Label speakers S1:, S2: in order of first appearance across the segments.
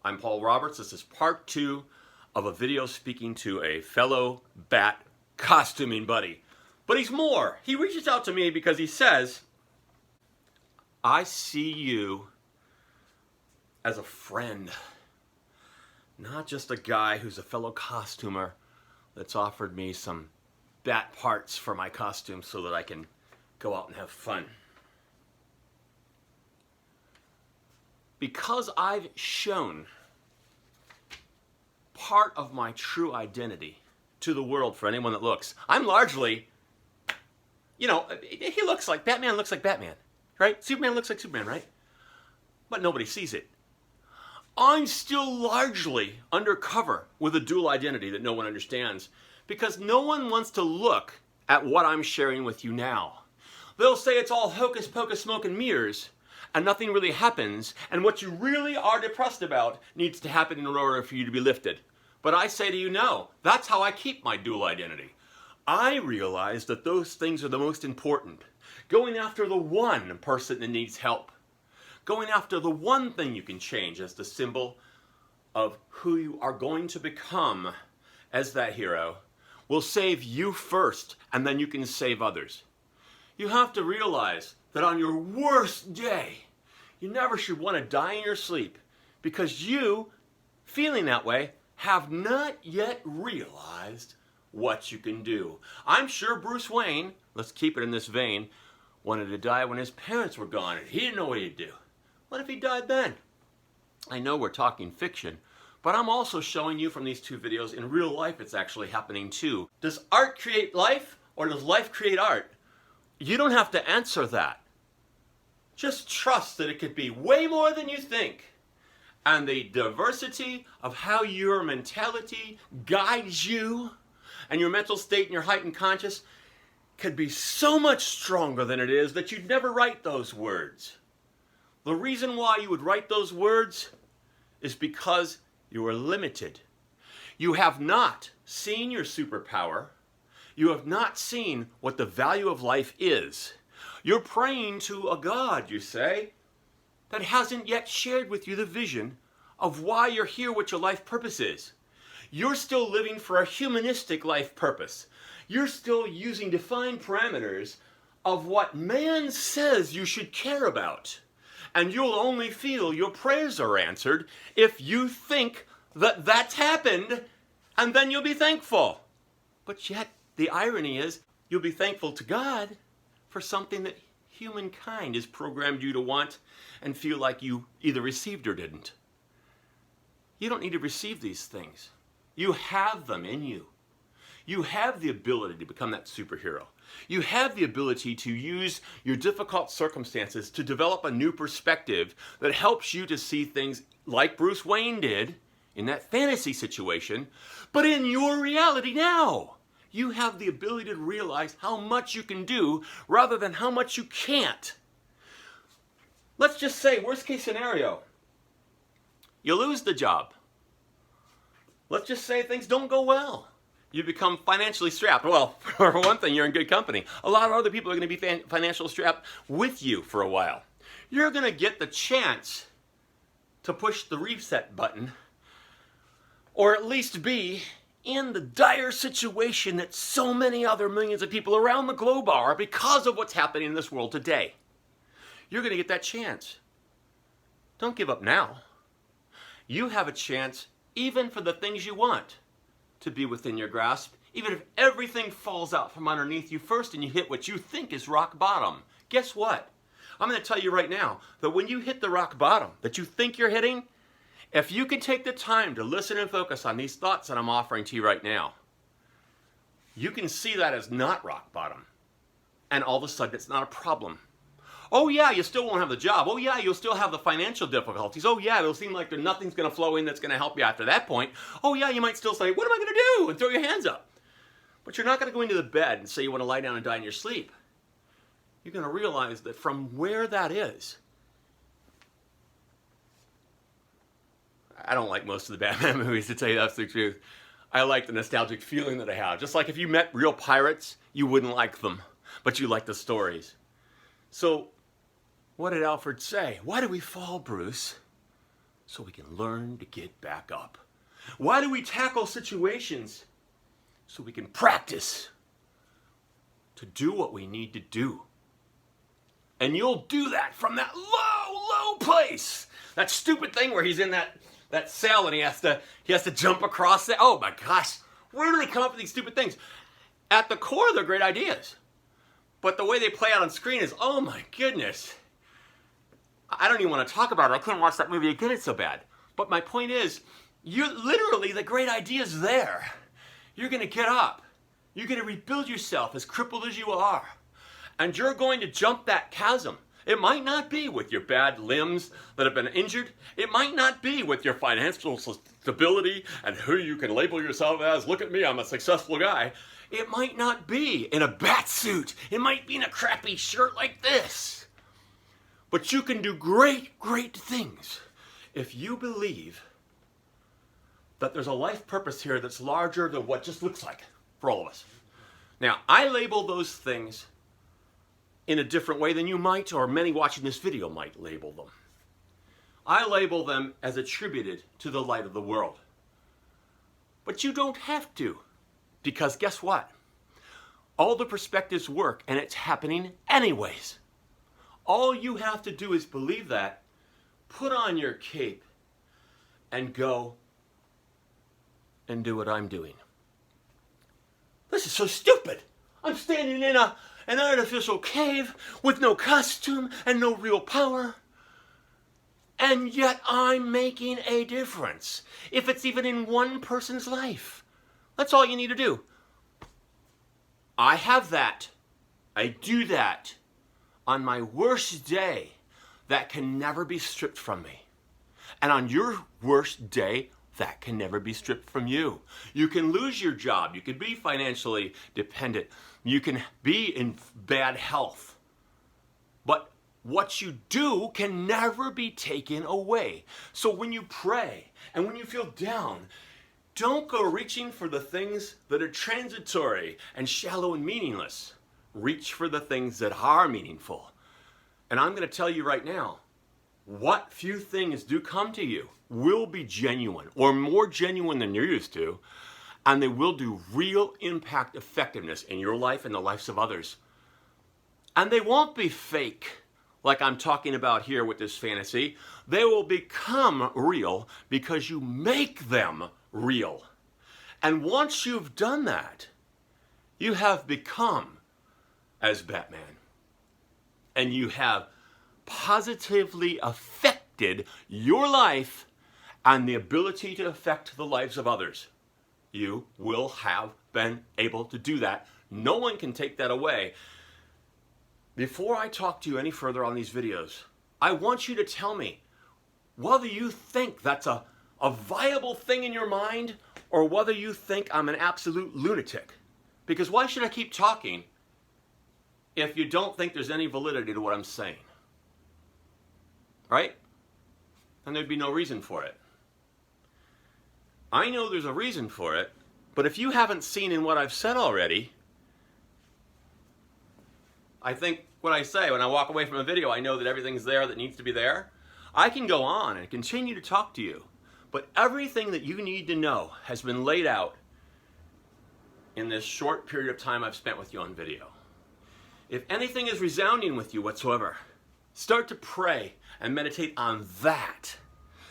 S1: I'm Paul Roberts. This is part 2 of a video speaking to a fellow Bat costuming buddy. But he's more. He reaches out to me because he says, I see you as a friend, not just a guy who's a fellow costumer that's offered me some Bat parts for my costume so that I can go out and have fun. Because I've shown part of my true identity to the world for anyone that looks, I'm largely, he looks like Batman, looks like Batman, right? Superman looks like Superman, right? But nobody sees it. I'm still largely undercover with a dual identity that no one understands because no one wants to look at what I'm sharing with you now. They'll say it's all hocus pocus, smoke and mirrors, and nothing really happens, and what you really are depressed about needs to happen in order for you to be lifted. But I say to you, no, that's how I keep my dual identity. I realize that those things are the most important. Going after the one person that needs help. Going after the one thing you can change as the symbol of who you are going to become as that hero will save you first, and then you can save others. You have to realize that on your worst day, you never should want to die in your sleep because you, feeling that way, have not yet realized what you can do. I'm sure Bruce Wayne, let's keep it in this vein, wanted to die when his parents were gone and he didn't know what he'd do. What if he died then? I know we're talking fiction, but I'm also showing you from these two videos in real life it's actually happening too. Does art create life or does life create art? You don't have to answer that. Just trust that it could be way more than you think. And the diversity of how your mentality guides you and your mental state and your heightened conscious could be so much stronger than it is that you'd never write those words. The reason why you would write those words is because you are limited. You have not seen your superpower. You have not seen what the value of life is. You're praying to a God, you say, that hasn't yet shared with you the vision of why you're here, what your life purpose is. You're still living for a humanistic life purpose. You're still using defined parameters of what man says you should care about. And you'll only feel your prayers are answered if you think that that's happened, and then you'll be thankful. But yet, the irony is, you'll be thankful to God for something that humankind has programmed you to want and feel like you either received or didn't. You don't need to receive these things. You have them in you. You have the ability to become that superhero. You have the ability to use your difficult circumstances to develop a new perspective that helps you to see things like Bruce Wayne did in that fantasy situation, but in your reality now. You have the ability to realize how much you can do rather than how much you can't. Let's just say, worst case scenario, you lose the job. Let's just say things don't go well. You become financially strapped. Well, for one thing, you're in good company. A lot of other people are going to be financially strapped with you for a while. You're going to get the chance to push the reset button, or at least be in the dire situation that so many other millions of people around the globe are because of what's happening in this world today. You're going to get that chance. Don't give up now. You have a chance, even for the things you want, to be within your grasp, even if everything falls out from underneath you first and you hit what you think is rock bottom. Guess what? I'm going to tell you right now that when you hit the rock bottom that you think you're hitting, if you can take the time to listen and focus on these thoughts that I'm offering to you right now, you can see that as not rock bottom. And all of a sudden, it's not a problem. Oh yeah, you still won't have the job. Oh yeah, you'll still have the financial difficulties. Oh yeah, it'll seem like nothing's going to flow in that's going to help you after that point. Oh yeah, you might still say, what am I going to do? And throw your hands up. But you're not going to go into the bed and say you want to lie down and die in your sleep. You're going to realize that from where that is, I don't like most of the Batman movies, to tell you that's the truth. I like the nostalgic feeling that I have. Just like if you met real pirates, you wouldn't like them, but you like the stories. So, what did Alfred say? Why do we fall, Bruce? so we can learn to get back up. Why do we tackle situations? So we can practice to do what we need to do. And you'll do that from that low place. That stupid thing where he's in that cell and he has to jump across it. Oh my gosh, where do they come up with these stupid things? At the core, they're great ideas. But the way they play out on screen is, oh my goodness. I don't even want to talk about it. I can't watch that movie again, it's so bad. But my point is, the great idea's there. You're going to get up. You're going to rebuild yourself as crippled as you are. And you're going to jump that chasm. It might not be with your bad limbs that have been injured. It might not be with your financial stability and who you can label yourself as. Look at me, I'm a successful guy. It might not be in a bat suit. It might be in a crappy shirt like this. But you can do great things if you believe that there's a life purpose here that's larger than what just looks like for all of us. Now, I label those things in a different way than you might, or many watching this video might label them. I label them as attributed to the light of the world. But you don't have to, because guess what? All the perspectives work, and it's happening anyways. All you have to do is believe that, put on your cape, and go and do what I'm doing. This is so stupid. I'm standing in an artificial cave with no costume and no real power. And yet I'm making a difference. If it's even in one person's life. That's all you need to do. I have that. I do that. On my worst day, that can never be stripped from me. And on your worst day, that can never be stripped from you. You can lose your job. You can be financially dependent. You can be in bad health. But what you do can never be taken away. So when you pray and when you feel down, don't go reaching for the things that are transitory and shallow and meaningless. Reach for the things that are meaningful. And I'm going to tell you right now, what few things do come to you will be genuine, or more genuine than you're used to, and they will do real impact effectiveness in your life and the lives of others. And they won't be fake, like I'm talking about here with this fantasy. They will become real because you make them real. And once you've done that, you have become as Batman. And you have positively affected your life and the ability to affect the lives of others. You will have been able to do that. No one can take that away. Before I talk to you any further on these videos, I want you to tell me whether you think that's a viable thing in your mind or whether you think I'm an absolute lunatic. Because why should I keep talking if you don't think there's any validity to what I'm saying? Right? And there'd be no reason for it. I know there's a reason for it, but if you haven't seen in what I've said already, I think what I say when I walk away from a video, I know that everything's there that needs to be there. I can go on and continue to talk to you, but everything that you need to know has been laid out in this short period of time I've spent with you on video. If anything is resounding with you whatsoever, start to pray and meditate on that.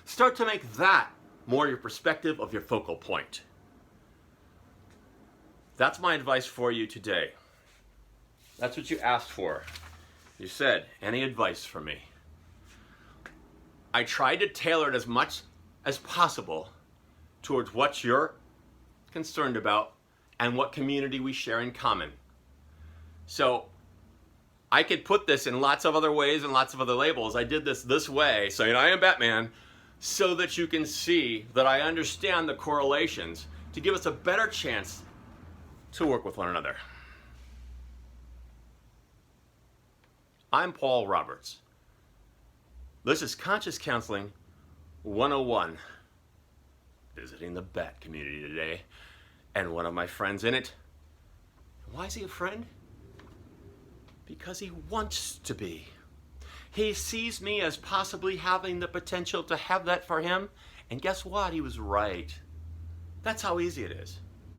S1: Start to make that more your perspective of your focal point. That's my advice for you today. That's what you asked for. You said, any advice for me? I tried to tailor it as much as possible towards what you're concerned about and what community we share in common. So I could put this in lots of other ways and lots of other labels. I did this way, saying I am Batman, so that you can see that I understand the correlations to give us a better chance to work with one another. I'm Paul Roberts. This is Conscious Counseling 101. Visiting the Bat community today, and one of my friends in it. Why is he a friend? Because he wants to be. He sees me as possibly having the potential to have that for him. And guess what? He was right. That's how easy it is.